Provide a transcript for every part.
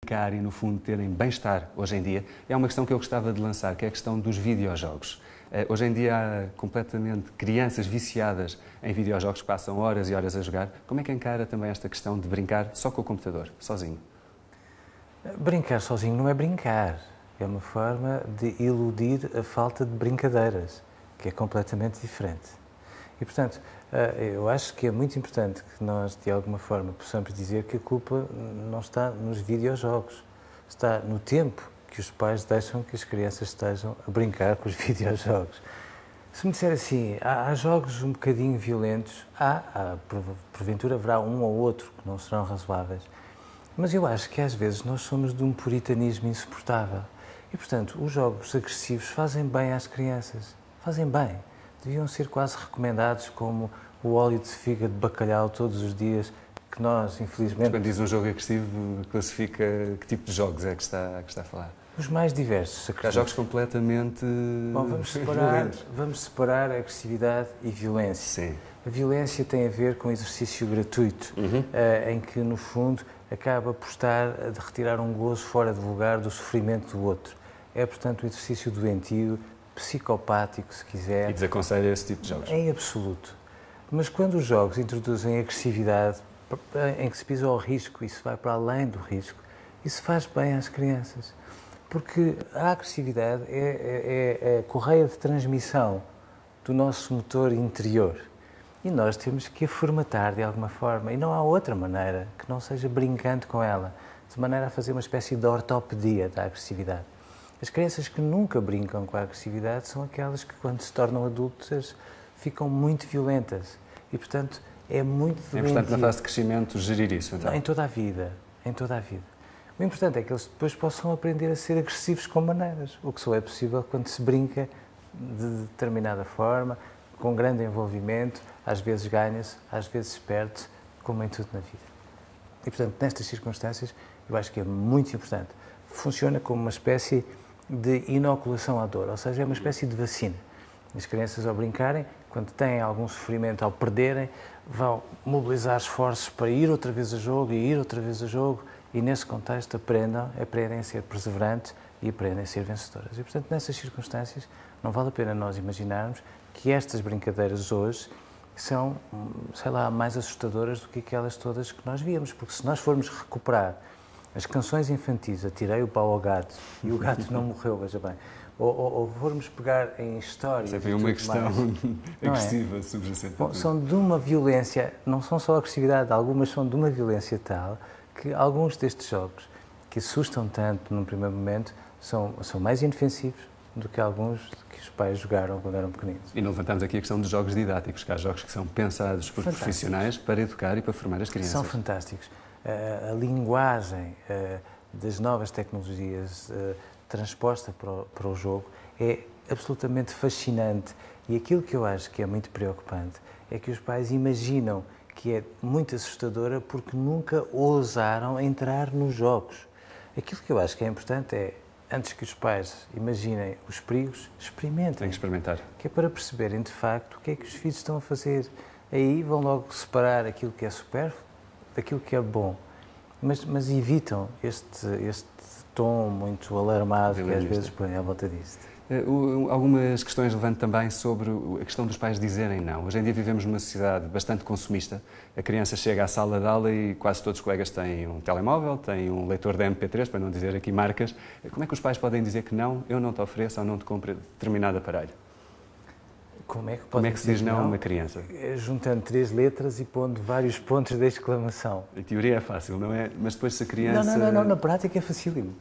brincar e, no fundo, terem bem-estar hoje em dia, é uma questão que eu gostava de lançar, que é a questão dos videojogos. Hoje em dia há completamente crianças viciadas em videojogos que passam horas e horas a jogar. Como é que encara também esta questão de brincar só com o computador, sozinho? Brincar sozinho não é brincar, é uma forma de iludir a falta de brincadeiras, que é completamente diferente. E, portanto, eu acho que é muito importante que nós, de alguma forma, possamos dizer que a culpa não está nos videojogos, está no tempo que os pais deixam que as crianças estejam a brincar com os videojogos. Se me disser assim, há jogos um bocadinho violentos, porventura haverá um ou outro que não serão razoáveis, mas eu acho que às vezes nós somos de um puritanismo insuportável. E, portanto, os jogos agressivos fazem bem às crianças. Fazem bem. Deviam ser quase recomendados como o óleo de fígado de bacalhau todos os dias, que nós, infelizmente... Mas quando diz um jogo agressivo, classifica que tipo de jogos é que está a falar? Os mais diversos. Há jogos completamente Bom, vamos separar a agressividade e violência. Sim. A violência tem a ver com exercício gratuito, em que, no fundo, acaba por estar a retirar um gozo fora de lugar do sofrimento do outro. É, portanto, um exercício doentio, psicopático, se quiser. E desaconselha esse tipo de jogos? Em absoluto. Mas quando os jogos introduzem agressividade, em que se pisa ao risco e se vai para além do risco, isso faz bem às crianças. Porque a agressividade é a correia de transmissão do nosso motor interior. E nós temos que a formatar de alguma forma. E não há outra maneira que não seja brincando com ela, de maneira a fazer uma espécie de ortopedia da agressividade. As crianças que nunca brincam com a agressividade são aquelas que, quando se tornam adultas, ficam muito violentas. E, portanto, é muito doentio. É importante, na fase de crescimento, gerir isso, então? Em toda a vida. Em toda a vida. O importante é que eles depois possam aprender a ser agressivos com maneiras, o que só é possível quando se brinca de determinada forma, com grande envolvimento, às vezes ganha-se, às vezes perde-se, como em tudo na vida. E, portanto, nestas circunstâncias, eu acho que é muito importante. Funciona como uma espécie de inoculação à dor, ou seja, é uma espécie de vacina. As crianças, ao brincarem, quando têm algum sofrimento, ao perderem, vão mobilizar esforços para ir outra vez a jogo e ir outra vez a jogo, e nesse contexto aprendem a ser perseverantes e aprendem a ser vencedoras. E, portanto, nessas circunstâncias, não vale a pena nós imaginarmos que estas brincadeiras hoje são, sei lá, mais assustadoras do que aquelas todas que nós víamos, porque se nós formos recuperar as canções infantis, atirei o pau ao gato e o gato não morreu, veja bem, ou formos pegar em histórias... Sempre uma questão agressiva, subjacente. Bom, são de uma violência, não são só agressividade, algumas são de uma violência tal que alguns destes jogos, que assustam tanto num primeiro momento, são mais inofensivos do que alguns que os pais jogaram quando eram pequeninos. E não levantamos aqui a questão dos jogos didáticos, que há jogos que são pensados por profissionais para educar e para formar as crianças. São fantásticos. A linguagem das novas tecnologias transposta para o jogo é absolutamente fascinante. E aquilo que eu acho que é muito preocupante é que os pais imaginam que é muito assustadora porque nunca ousaram entrar nos jogos. Aquilo que eu acho que é importante é, antes que os pais imaginem os perigos, experimentem. Tem que experimentar. Que é para perceberem, de facto, o que é que os filhos estão a fazer. Aí vão logo separar aquilo que é supérfluo daquilo que é bom. Mas evitam este tom muito alarmado que às vezes põe à volta disto. Algumas questões levanto também sobre a questão dos pais dizerem não. Hoje em dia vivemos numa sociedade bastante consumista. A criança chega à sala de aula e quase todos os colegas têm um telemóvel, têm um leitor de MP3, para não dizer aqui marcas. Como é que os pais podem dizer que não, eu não te ofereço ou não te compro determinado aparelho? Como é que se diz não a uma criança? Juntando 3 letras e pondo vários pontos de exclamação. Em teoria é fácil, não é? Mas depois se a criança... Não, na prática é facílimo.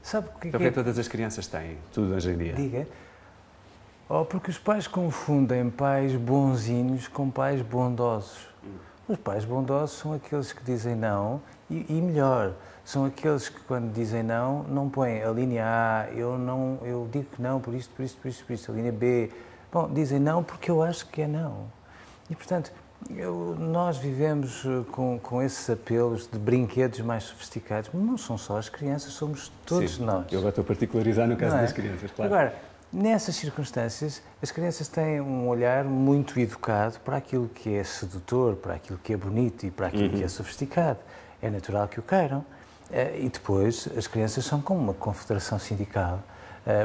Sabe o que então, o que é que todas as crianças têm, tudo hoje em dia? Diga. Porque os pais confundem pais bonzinhos com pais bondosos. Os pais bondosos são aqueles que dizem não e melhor, são aqueles que quando dizem não, não põem a linha A, eu digo que não por isto, a linha B. Bom, dizem não porque eu acho que é não. E, portanto, nós vivemos com esses apelos de brinquedos mais sofisticados. Não são só as crianças, somos todos nós. Eu agora estou a particularizar no caso das crianças, claro. Agora, nessas circunstâncias, as crianças têm um olhar muito educado para aquilo que é sedutor, para aquilo que é bonito e para aquilo que é sofisticado. É natural que o queiram. E depois as crianças são como uma confederação sindical,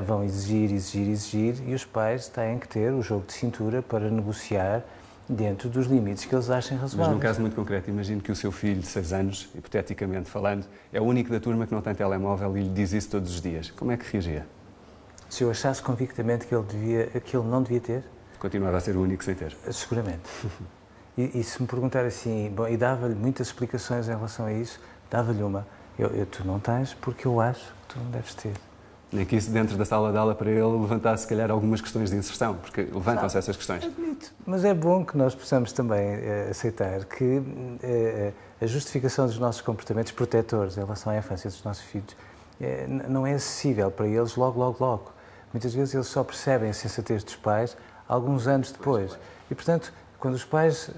vão exigir, exigir, exigir, e os pais têm que ter o jogo de cintura para negociar dentro dos limites que eles achem razoáveis. Mas num caso muito concreto, imagino que o seu filho de 6 anos, hipoteticamente falando, é o único da turma que não tem telemóvel e lhe diz isso todos os dias. Como é que reagia? Se eu achasse convictamente que ele não devia ter? Continuava a ser o único sem ter? Seguramente. E se me perguntar assim, bom, e dava-lhe muitas explicações em relação a isso, dava-lhe uma. Tu não tens porque eu acho que tu não deves ter. Nem que isso dentro da sala de aula para ele levantasse, se calhar, algumas questões de inserção, porque levantam-se essas questões. Admito, mas é bom que nós possamos também aceitar que a justificação dos nossos comportamentos protetores em relação à infância dos nossos filhos não é acessível para eles logo, logo, logo. Muitas vezes eles só percebem a sensatez dos pais alguns anos depois. E, portanto, quando os pais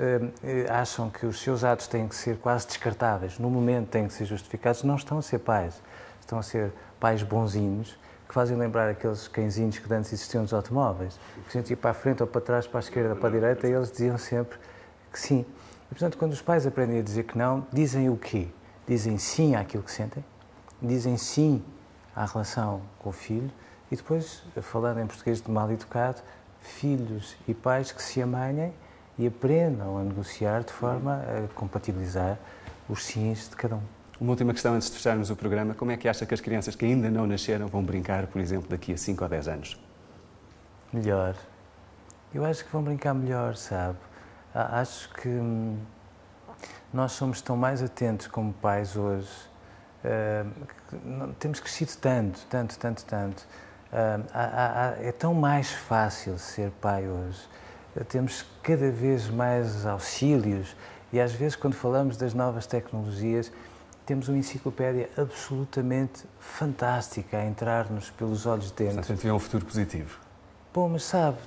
acham que os seus atos têm que ser quase descartáveis, no momento têm que ser justificados, não estão a ser pais. Estão a ser pais bonzinhos, que fazem lembrar aqueles cãezinhos que antes existiam nos automóveis, que a gente ia para a frente ou para trás, para a esquerda ou para a direita, e eles diziam sempre que sim. E, portanto, quando os pais aprendem a dizer que não, dizem o quê? Dizem sim àquilo que sentem, dizem sim à relação com o filho, e depois, falando em português de mal educado, filhos e pais que se amanhem e aprendam a negociar de forma a compatibilizar os sims de cada um. Uma última questão antes de fecharmos o programa. Como é que acha que as crianças que ainda não nasceram vão brincar, por exemplo, daqui a 5 ou 10 anos? Melhor. Eu acho que vão brincar melhor, sabe? Acho que nós somos tão mais atentos como pais hoje. Temos crescido tanto, tanto, tanto, tanto. É tão mais fácil ser pai hoje. Temos cada vez mais auxílios e às vezes quando falamos das novas tecnologias temos uma enciclopédia absolutamente fantástica a entrar-nos pelos olhos de dentro. Portanto, a gente vê um futuro positivo. Bom, mas sabe,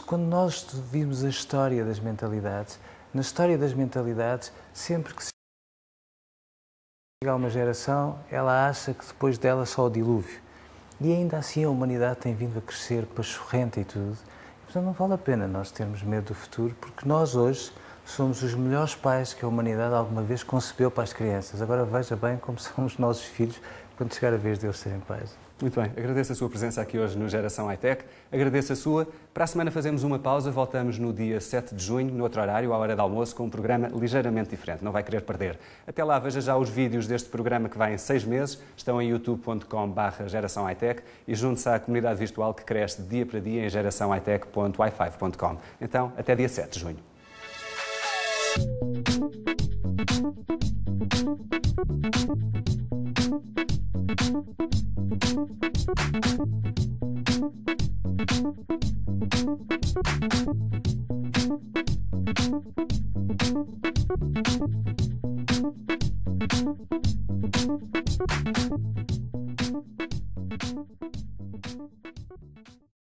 quando nós vimos a história das mentalidades, na história das mentalidades, sempre que se chega a uma geração, ela acha que depois dela só o dilúvio. E ainda assim a humanidade tem vindo a crescer pachorrenta e tudo. E, portanto, não vale a pena nós termos medo do futuro, porque nós hoje somos os melhores pais que a humanidade alguma vez concebeu para as crianças. Agora veja bem como são os nossos filhos quando chegar a vez deles serem pais. Muito bem, agradeço a sua presença aqui hoje no Geração Hightech, agradeço a sua. Para a semana fazemos uma pausa, voltamos no dia 7 de junho, no outro horário, à hora de almoço, com um programa ligeiramente diferente, não vai querer perder. Até lá, veja já os vídeos deste programa que vai em 6 meses, estão em youtube.com/Geração Hightech e junte-se à comunidade virtual que cresce de dia para dia em geraçãohightech.wi5.com. Então, até dia 7 de junho.